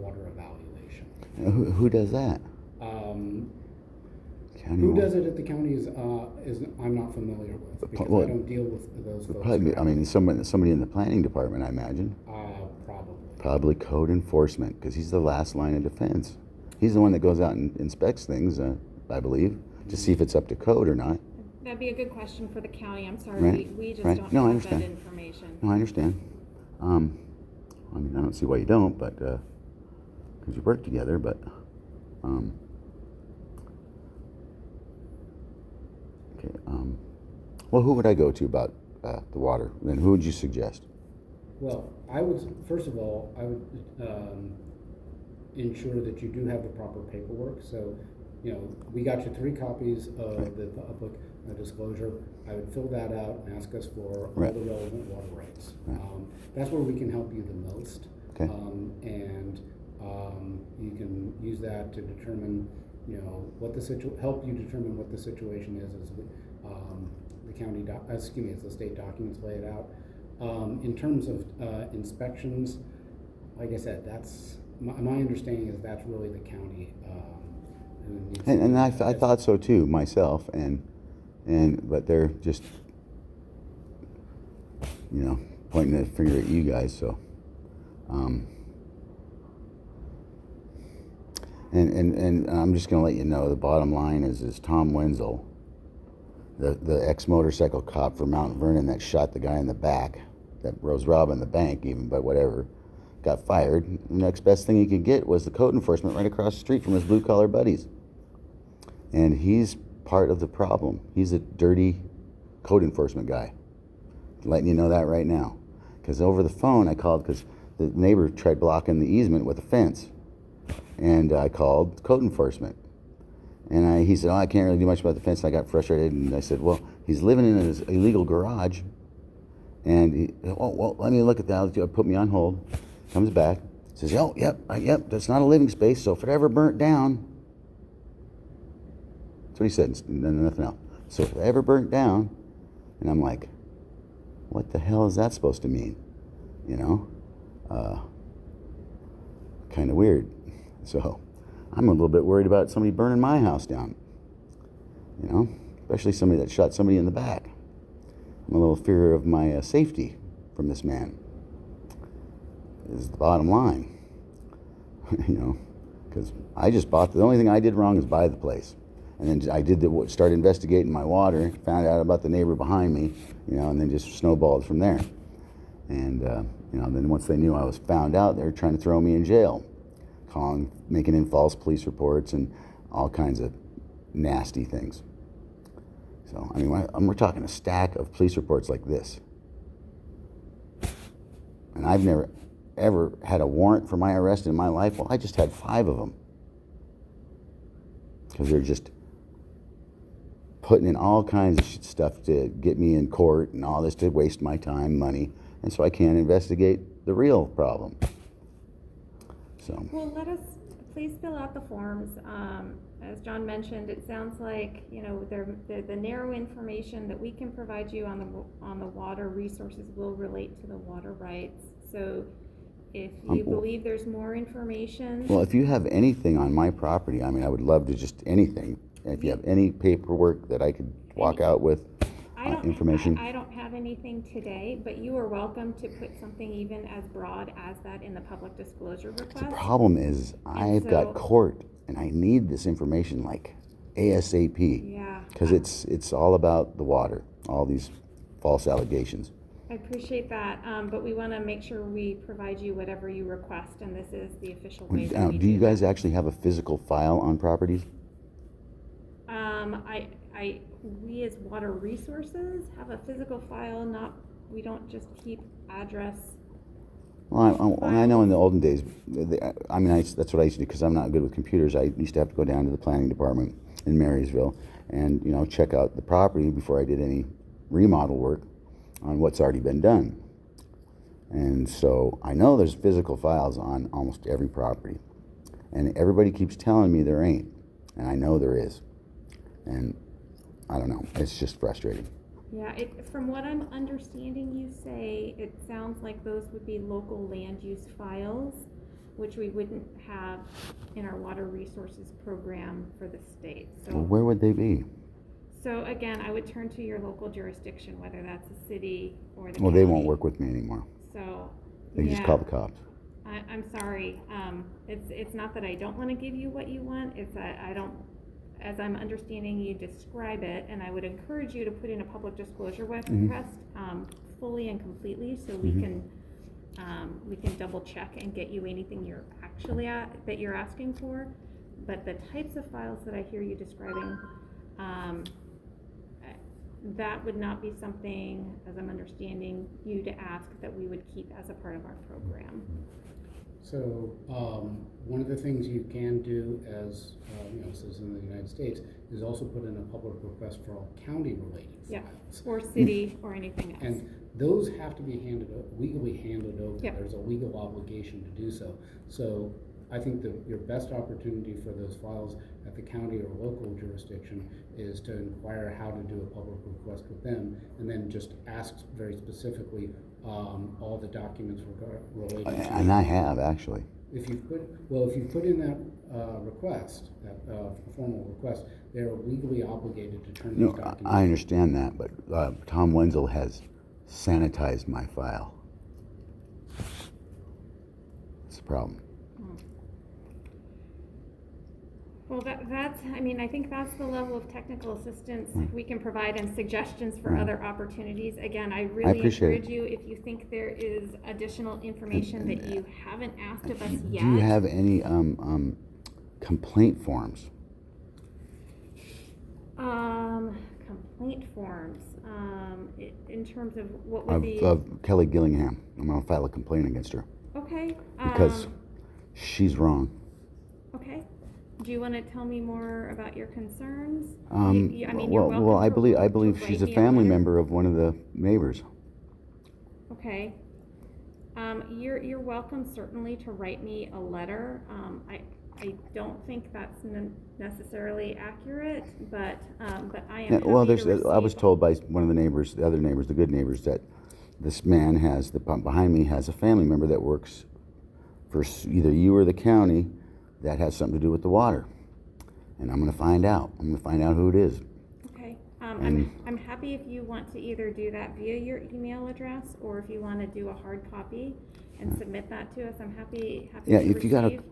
water evaluation. Who does that? Who does it at the county is I'm not familiar with, because I don't deal with those folks. Probably, I mean, somebody in the planning department, I imagine. Probably. Probably code enforcement, because he's the last line of defense. He's the one that goes out and inspects things, I believe, to see if it's up to code or not. That'd be a good question for the county. I'm sorry, Right. we just Right. don't No, I have understand. that information. No, I understand. I mean, I don't see why you don't, but because you work together, but okay. Well, who would I go to about the water? Then who would you suggest? Well, I would, first of all, I would ensure that you do have the proper paperwork. So, we got you 3 copies of the public disclosure. I would fill that out and ask us for all the relevant water rights. That's where we can help you the most. Okay. And you can use that to determine, what the help you determine what the situation is as the county, as the state documents lay it out. In terms of inspections, like I said, that's my understanding is that's really the county. Who needs And I thought so too myself, but they're just pointing the finger at you guys. So, and I'm just going to let you know the bottom line is Tom Wenzel, the ex-motorcycle cop for Mount Vernon that shot the guy in the back, that was robbing the bank even, but whatever, got fired. The next best thing he could get was the code enforcement right across the street from his blue-collar buddies. And he's part of the problem. He's a dirty code enforcement guy. Letting you know that right now. Because over the phone I called because the neighbor tried blocking the easement with a fence. And I called code enforcement. And he said, I can't really do much about the fence. And I got frustrated, and I said, well, he's living in his illegal garage. And let me look at that. Put me on hold. Comes back, says, yep, that's not a living space, so if it ever burnt down. That's what he said, and nothing else. So if it ever burnt down, and I'm like, what the hell is that supposed to mean? Kind of weird. So I'm a little bit worried about somebody burning my house down. Especially somebody that shot somebody in the back. I'm a little fear of my safety from this man. Is the bottom line. Because I just bought the only thing I did wrong is buy the place. And then I start investigating my water, found out about the neighbor behind me, and then just snowballed from there. And, then once they knew I was found out, they were trying to throw me in jail, making in false police reports and all kinds of nasty things. So, I mean, we're talking a stack of police reports like this. And I've never ever had a warrant for my arrest in my life. Well, I just had 5 of them. Because they're just putting in all kinds of stuff to get me in court and all this to waste my time, money, and so I can't investigate the real problem. So. Well, please fill out the forms. As John mentioned, it sounds like the narrow information that we can provide you on the water resources will relate to the water rights. So, if you believe there's more information. Well, if you have anything on my property, I mean, I would love to just anything. If you have any paperwork that I could walk out with information. I don't have anything today, but you are welcome to put something even as broad as that in the public disclosure request. The problem is I've got court and I need this information like ASAP. Yeah. Because it's all about the water, all these false allegations. I appreciate that, but we want to make sure we provide you whatever you request, and this is the official way that we do you guys actually have a physical file on properties? We as Water Resources have a physical file. We don't just keep address. Well, I know in the olden days, that's what I used to do because I'm not good with computers. I used to have to go down to the planning department in Marysville and check out the property before I did any remodel work on what's already been done. And so I know there's physical files on almost every property. And everybody keeps telling me there ain't. And I know there is. And I don't know. It's just frustrating. Yeah, from what I'm understanding you say, it sounds like those would be local land use files. which we wouldn't have in our water resources program for the state. Well, So, where would they be? so again, I would turn to your local jurisdiction, whether that's a city or the Well, they won't county. work with me anymore. So, They just yeah. call the cops. I'm sorry. It's not that I don't want to give you what you want. It's that I don't, as I'm understanding you describe it, and I would encourage you to put in a public disclosure request fully and completely, so we can double check and get you anything you're actually that you're asking for. But the types of files that I hear you describing, that would not be something, as I'm understanding you to ask, that we would keep as a part of our program. So, one of the things you can do as, citizen of the United States is also put in a public request for all county-related Yep. files. Or city or anything else. And those have to be legally handed over. Yep. There's a legal obligation to do so. So I think that your best opportunity for those files at the county or local jurisdiction is to inquire how to do a public request with them, and then just ask very specifically all the documents related to. And I have, actually. If you put in that request, that formal request, they're legally obligated to turn these No, documents. I understand that, but Tom Wenzel has sanitized my file. That's the problem. Well, I think that's the level of technical assistance we can provide and suggestions for Right. other opportunities. Again, I really appreciate encourage you, if you think there is additional information that you haven't asked of us yet. Do you have any complaint forms? Complaint forms, in terms of what would be, Of Kelly Gillingham. I'm going to file a complaint against her okay. because she's wrong. Okay. Do you want to tell me more about your concerns? Well, I believe she's a family member of one of the neighbors. Okay. You're welcome certainly to write me a letter. I don't think that's necessarily accurate, but I am happy Well, to I was receive- told by one of the neighbors, the other neighbors, the good neighbors, that this man behind me has a family member that works for either you or the county that has something to do with the water. And I'm going to find out. I'm going to find out who it is. Okay. And- I'm happy if you want to either do that via your email address, or if you want to do a hard copy and submit that to us. I'm happy Yeah, to if you got receive.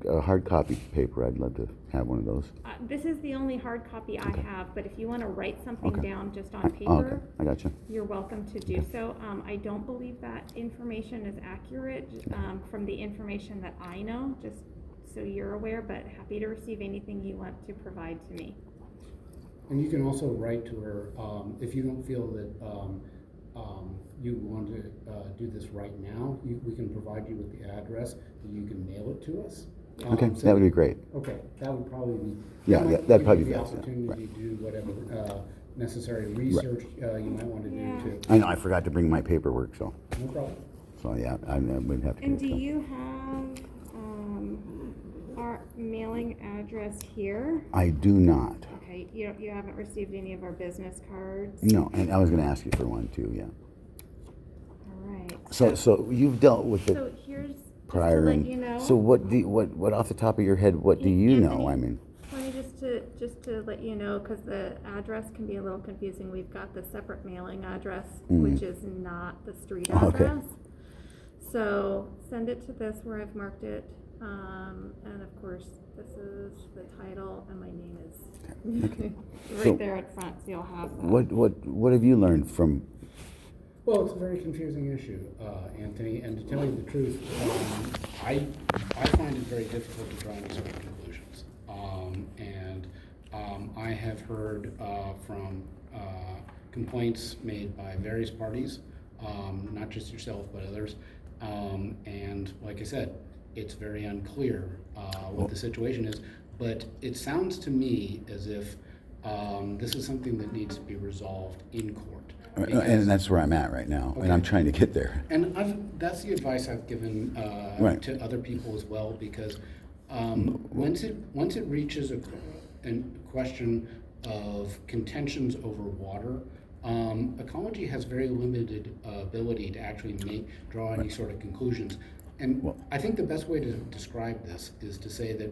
a hard copy paper, I'd love to have one of those. This is the only hard copy I have, but if you want to write something Okay. down just on Oh, okay, paper, I got you. you're welcome to do so. I don't believe that information is accurate from the information that I know, just so you're aware, but happy to receive anything you want to provide to me. And you can also write to her, if you don't feel that you want to do this right now, we can provide you with the address, and you can mail it to us. Okay, So- that would be great. Okay, that would probably be. Yeah, might that'd give probably you be the best, yeah, opportunity to do whatever necessary research you might want to Yeah. do too. I know I forgot to bring my paperwork, so No problem. yeah, I would have to. And do do it. you have our mailing address here? I do not. Okay, you haven't received any of our business cards? No, and I was going to ask you for one too. Yeah. All right. So you've dealt with So it here's, just to prior, let and you know. so what off the top of your head? What do you know? Anthony, I mean, Tony, just to let you know, because the address can be a little confusing, we've got the separate mailing address, which is not the street Okay. address. So send it to this where I've marked it, and of course, this is the title, and my name is right So- there at front, so you'll have that. what have you learned from? Well, it's a very confusing issue, Anthony, and to tell you the truth, I find it very difficult to draw any sort of conclusions. I have heard from complaints made by various parties, not just yourself, but others. And like I said, it's very unclear what the situation is, but it sounds to me as if this is something that needs to be resolved in court. And that's where I'm at right now, and I'm Okay. trying to get there. And that's the advice I've given Right. to other people as well, because once it reaches a question of contentions over water, ecology has very limited ability to actually draw any sort of conclusions. And Well- I think the best way to describe this is to say that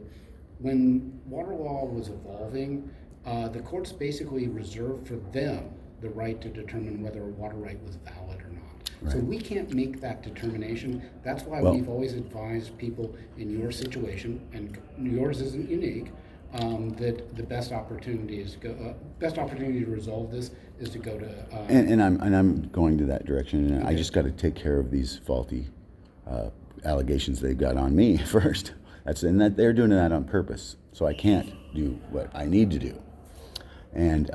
when water law was evolving, the courts basically reserved for them the right to determine whether a water right was valid or not. So Right. we can't make that determination. That's why Well- we've always advised people in your situation, and yours isn't unique, that the best opportunity to resolve this is to go to. And I'm going to that direction, and I Okay. just got to take care of these faulty allegations they've got on me first. And that they're doing that on purpose, so I can't do what I need to do. And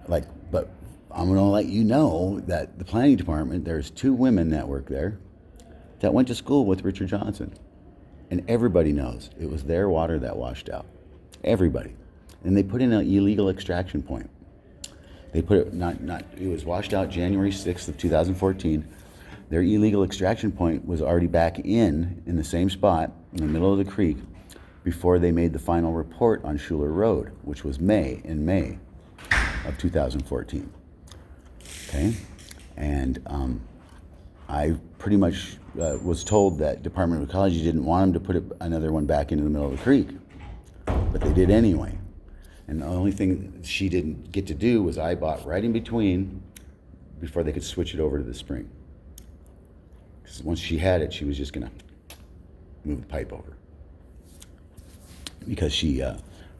but I'm going to let you know that the planning department, there's 2 women that work there that went to school with Richard Johnson, and everybody knows it was their water that washed out. Everybody, and they put in an illegal extraction point. They put it it was washed out January 6th of 2014. Their illegal extraction point was already back in the same spot in the middle of the creek before they made the final report on Schuler Road, which was in May of 2014. Okay, and I pretty much was told that Department of Ecology didn't want them to put another one back into the middle of the creek, but they did anyway. And the only thing she didn't get to do was I bought right in between before they could switch it over to the spring. Because once she had it, she was just going to move the pipe over. Because she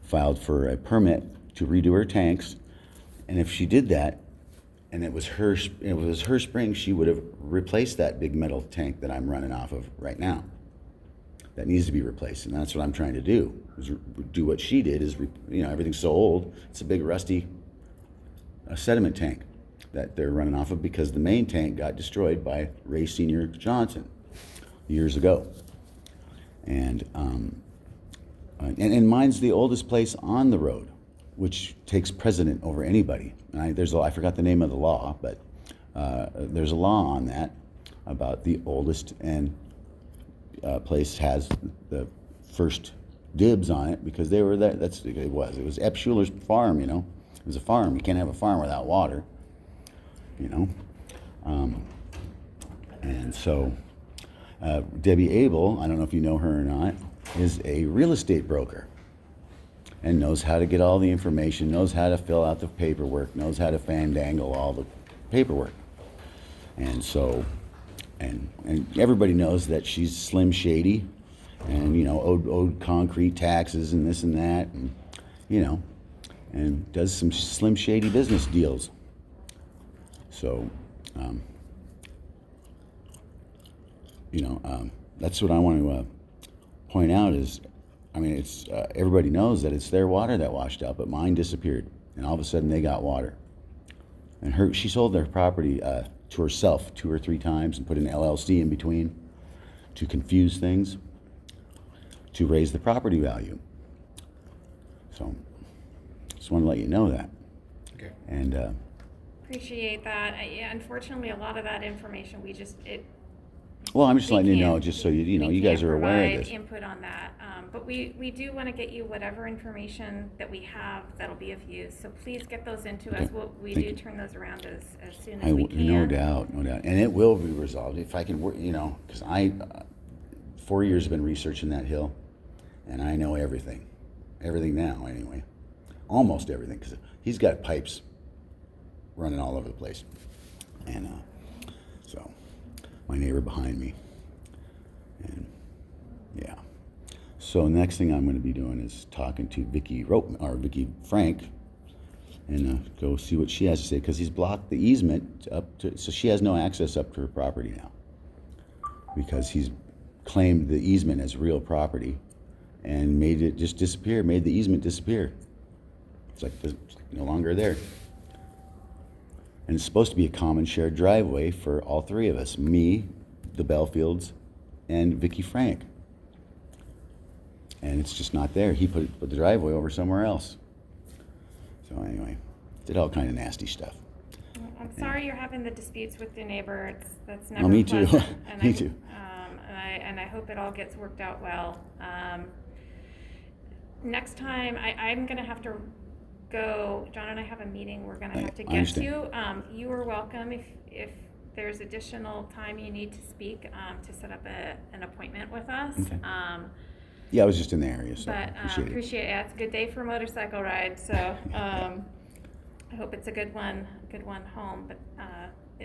filed for a permit to redo her tanks, and if she did that, and it was her spring, she would have replaced that big metal tank that I'm running off of right now. That needs to be replaced, and that's what I'm trying to do. Is do what she did. Everything's so old. It's a big rusty sediment tank that they're running off of because the main tank got destroyed by Ray Senior Johnson years ago, and mine's the oldest place on the road, which takes precedent over anybody. And I forgot the name of the law, but there's a law on that about the oldest and place has the first dibs on it because they were there. It was Ep Schuler's farm. It was a farm. You can't have a farm without water. And so Debbie Abel, I don't know if you know her or not, is a real estate broker and knows how to get all the information, knows how to fill out the paperwork, knows how to fandangle all the paperwork. And so, and everybody knows that she's Slim Shady and, owed concrete taxes and this and that, and, and does some Slim Shady business deals. So, that's what I want to point out is, it's everybody knows that it's their water that washed out, but mine disappeared, and all of a sudden they got water. And she sold their property to herself 2 or 3 times and put an LLC in between to confuse things, to raise the property value. So, just want to let you know that. Okay. And Appreciate that. Unfortunately, a lot of that information, well, I'm just we letting you know, can't- just so you we guys can't are aware of provide this. input on that, but we do want to get you whatever information that we have that'll be of use. So please get those into us. Okay. We Thank do you. turn those around as soon as we can. No doubt, and it will be resolved if I can work. Because I 4 years have been researching that hill, and I know everything now. Anyway, almost everything, because he's got pipes running all over the place, and so my neighbor behind me, and yeah. So next thing I'm going to be doing is talking to Vicky Frank, and go see what she has to say, because he's blocked the easement up to, so she has no access up to her property now, because he's claimed the easement as real property, and made it just disappear, made the easement disappear. It's like no longer there. And it's supposed to be a common shared driveway for all 3 of us, me, the Belfields, and Vicky Frank. And it's just not there. He put the driveway over somewhere else. So anyway, did all kind of nasty stuff. I'm sorry you're having the disputes with your neighbor. That's never me too. pleasant. And Me too. And I hope it all gets worked out well. Next time, I'm going to have to go. John and I have a meeting. We're going to have to I get understand. to. You are welcome if there's additional time you need to speak, to set up an appointment with us. Okay. Yeah, I was just in the area, so But appreciate it. Yeah, it's a good day for a motorcycle ride, so I hope it's a good one home. But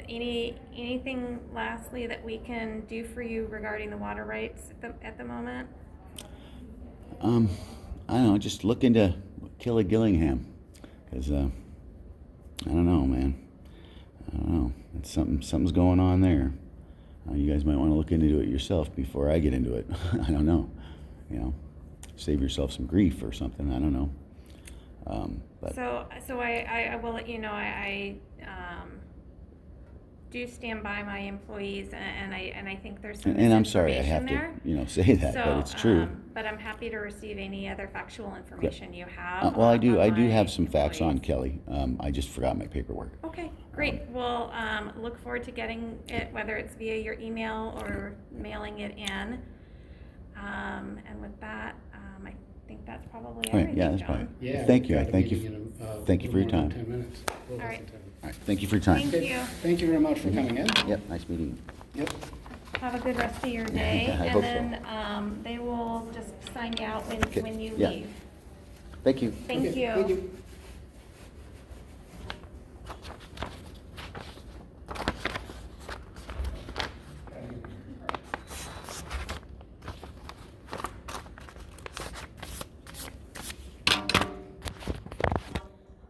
anything lastly that we can do for you regarding the water rights at the moment? I don't know, just look into Kelly Gillingham, because I don't know, man. I don't know. It's something's going on there. You guys might want to look into it yourself before I get into it. I don't know. You know, save yourself some grief or something. I don't know. But So I will let you know, I do stand by my employees, and I think there's some and I'm sorry I have misinformation to, there. say that, but it's true. But I'm happy to receive any other factual information you have. Well, I do on my have some facts on employees. Kelly. I just forgot my paperwork. Okay, great. Well, look forward to getting it, whether it's via your email or mailing it in. And with that, I think that's probably All right, everything, yeah, that's John. fine. Yeah. Thank we've you. got a Thank you. meeting in a Thank you for your little more time. than 10 minutes. A little All less right. than 10 minutes. All right, thank you for your time. Thank you. Thank you very much for coming in. Yep, nice meeting you. Yep. Have a good rest of your day, I and hope so. then they will just sign you out Okay, when you yeah. leave. Thank you. Thank Okay, you. Thank you.